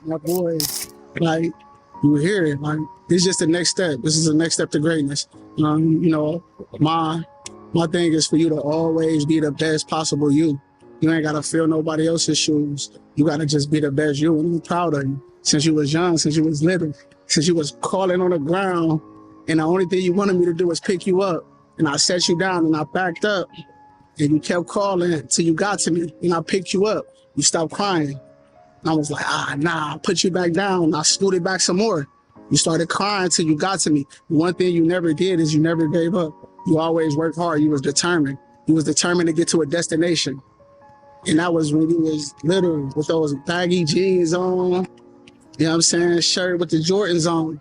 my boy, like, you hear it, like, it's just the next step. This is the next step to greatness. You know, my thing is for you to always be the best possible you. You ain't gotta fill nobody else's shoes. You gotta just be the best you, and I'm proud of you. Since you was young, since you was little, since you was crawling on the ground, and the only thing you wanted me to do was pick you up, and I set you down, and I backed up, and you kept calling until you got to me, and I picked you up. You stopped crying. I was like, nah, I put you back down. I scooted back some more. You started crying till you got to me. One thing you never did is you never gave up. You always worked hard. You was determined. You was determined to get to a destination. And that was when you was little with those baggy jeans on, you know what I'm saying, shirt with the Jordans on.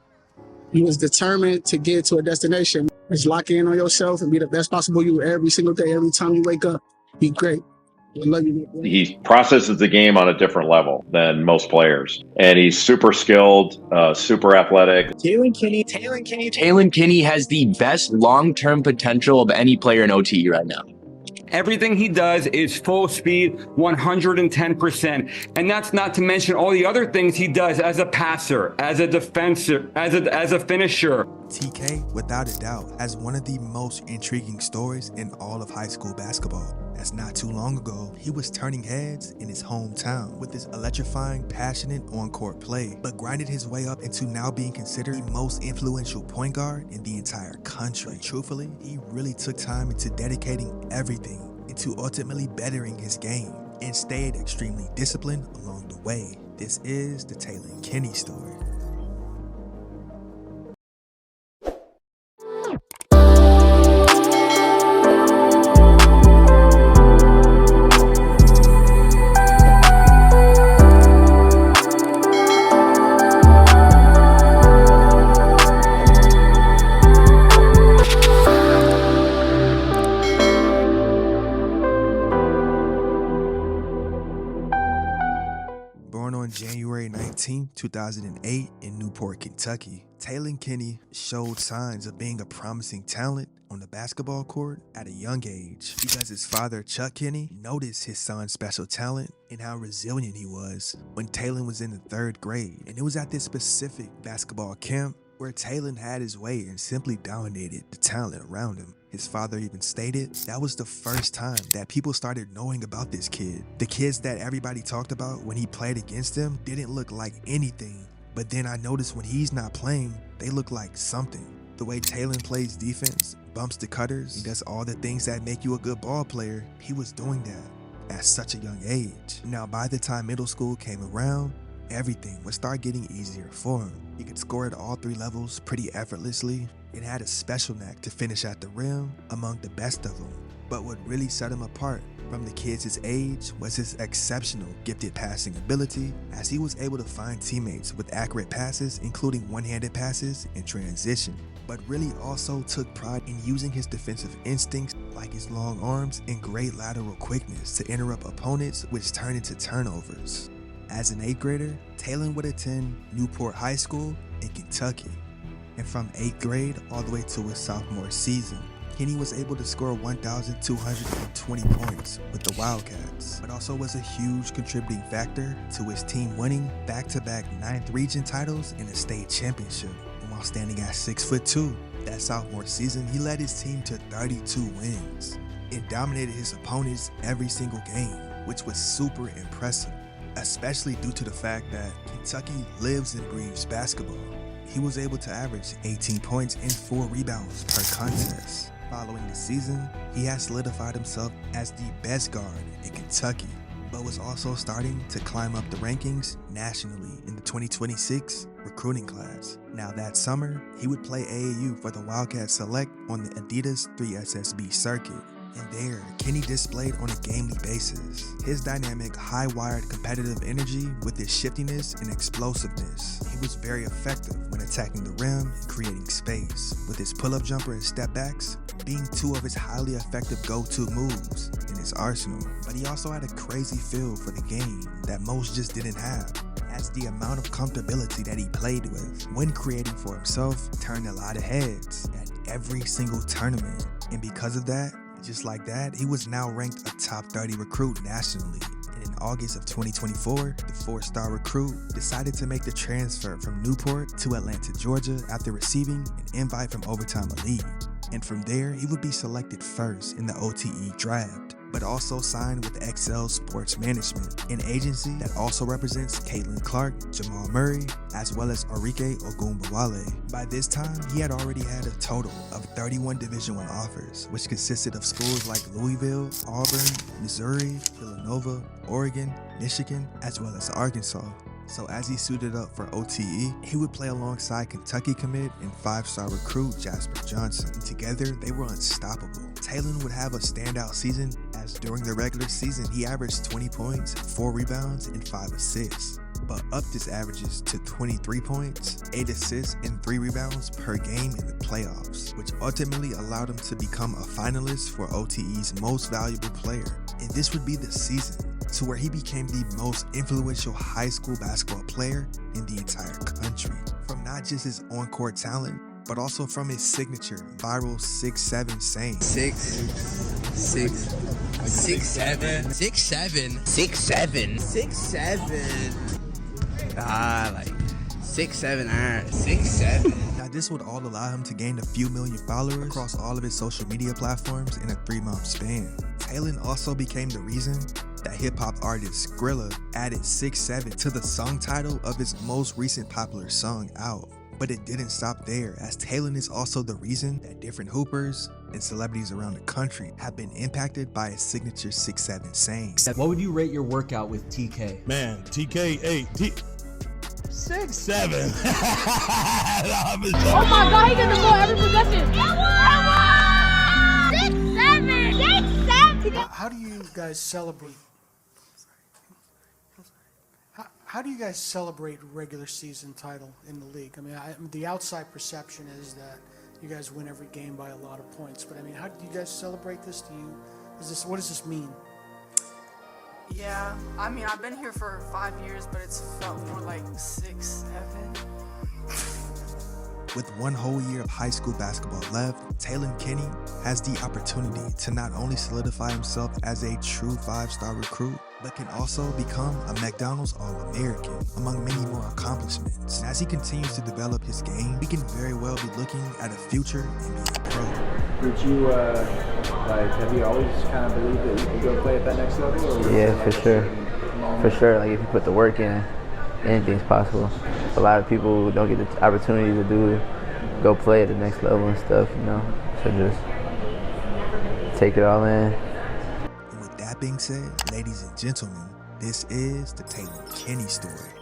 You was determined to get to a destination. Just lock in on yourself and be the best possible you every single day, every time you wake up. Be great. I love you. He processes the game on a different level than most players, and he's super skilled, super athletic. Taylen Kinney has the best long-term potential of any player in OTE right now. Everything he does is full speed, 110%. And that's not to mention all the other things he does as a passer, as a defender, as a finisher. TK, without a doubt, has one of the most intriguing stories in all of high school basketball. As not too long ago, he was turning heads in his hometown with his electrifying, passionate on-court play, but grinded his way up into now being considered the most influential point guard in the entire country. Truthfully, he really took time into dedicating everything into ultimately bettering his game and stayed extremely disciplined along the way. This is the Taylen Kinney story. Born on January 19, 2008 in Newport, Kentucky, Taylen Kinney showed signs of being a promising talent on the basketball court at a young age because his father, Chuck Kinney, noticed his son's special talent and how resilient he was when Taylen was in the 3rd grade. And it was at this specific basketball camp where Taylen had his way and simply dominated the talent around him. His father even stated that was the first time that people started knowing about this kid. The kids that everybody talked about when he played against them didn't look like anything, but then I noticed when he's not playing, they look like something. The way Taylen plays defense, bumps the cutters, he does all the things that make you a good ball player, he was doing that at such a young age. Now by the time middle school came around, everything would start getting easier for him. He could score at all 3 levels pretty effortlessly and had a special knack to finish at the rim among the best of them. But what really set him apart from the kids his age was his exceptional gifted passing ability, as he was able to find teammates with accurate passes, including one-handed passes and transition, but really also took pride in using his defensive instincts like his long arms and great lateral quickness to interrupt opponents, which turned into turnovers. As an 8th grader, Taylen would attend Newport High School in Kentucky. And from 8th grade all the way to his sophomore season, Kinney was able to score 1,220 points with the Wildcats, but also was a huge contributing factor to his team winning back-to-back 9th region titles and a state championship. And while standing at 6'2", that sophomore season, he led his team to 32 wins and dominated his opponents every single game, which was super impressive, especially due to the fact that Kentucky lives and breathes basketball. He was able to average 18 points and 4 rebounds per contest. Following the season, he has solidified himself as the best guard in Kentucky, but was also starting to climb up the rankings nationally in the 2026 recruiting class. Now that summer, he would play AAU for the Wildcat Select on the Adidas 3SSB circuit. And there, Kinney displayed on a gamely basis his dynamic, high-wired competitive energy with his shiftiness and explosiveness. He was very effective when attacking the rim and creating space, with his pull-up jumper and step backs being 2 of his highly effective go-to moves in his arsenal. But he also had a crazy feel for the game that most just didn't have, as the amount of comfortability that he played with when creating for himself turned a lot of heads at every single tournament. And because of that, just like that, he was now ranked a top 30 recruit nationally. And in August of 2024, the 4-star recruit decided to make the transfer from Newport to Atlanta, Georgia after receiving an invite from Overtime Elite. And from there, he would be selected first in the OTE draft, but also signed with XL Sports Management, an agency that also represents Caitlin Clark, Jamal Murray, as well as Arike Ogunbowale. By this time, he had already had a total of 31 Division I offers, which consisted of schools like Louisville, Auburn, Missouri, Villanova, Oregon, Michigan, as well as Arkansas. So as he suited up for OTE, he would play alongside Kentucky commit and 5-star recruit Jasper Johnson. And together, they were unstoppable. Taylen would have a standout season, as during the regular season, he averaged 20 points, 4 rebounds, and 5 assists. But upped his averages to 23 points, 8 assists, and 3 rebounds per game in the playoffs, which ultimately allowed him to become a finalist for OTE's most valuable player. And this would be the season to where he became the most influential high school basketball player in the entire country. From not just his on-court talent, but also from his signature viral 6'7" saying. 6'7" iron. 6'7". Now this would all allow him to gain a few million followers across all of his social media platforms in a 3-month span. Taylen also became the reason that hip-hop artist Skrilla added 6'7" to the song title of his most recent popular song out. But it didn't stop there, as Taylen is also the reason that different hoopers and celebrities around the country have been impacted by his signature 6'7" saying. What would you rate your workout with TK? Man, TK, 6'7". Oh my God, he got the ball every possession. 6'7". 6'7". How do you guys celebrate? How do you guys celebrate regular season title in the league? I mean, the outside perception is that you guys win every game by a lot of points. But I mean, how do you guys celebrate this? What does this mean? Yeah, I mean, I've been here for 5 years, but it's felt more like 6, 7. With one whole year of high school basketball left, Taylen Kinney has the opportunity to not only solidify himself as a true 5-star recruit, but can also become a McDonald's All-American, among many more accomplishments. And as he continues to develop his game, he can very well be looking at a future in being a pro. Did you, have you always kind of believed that you could go play at that next level? Or Yeah, for sure. For sure, like if you put the work in, anything's possible. A lot of people don't get the opportunity to go play at the next level and stuff, you know. So just take it all in. And with that being said, ladies and gentlemen, this is the Taylen Kinney story.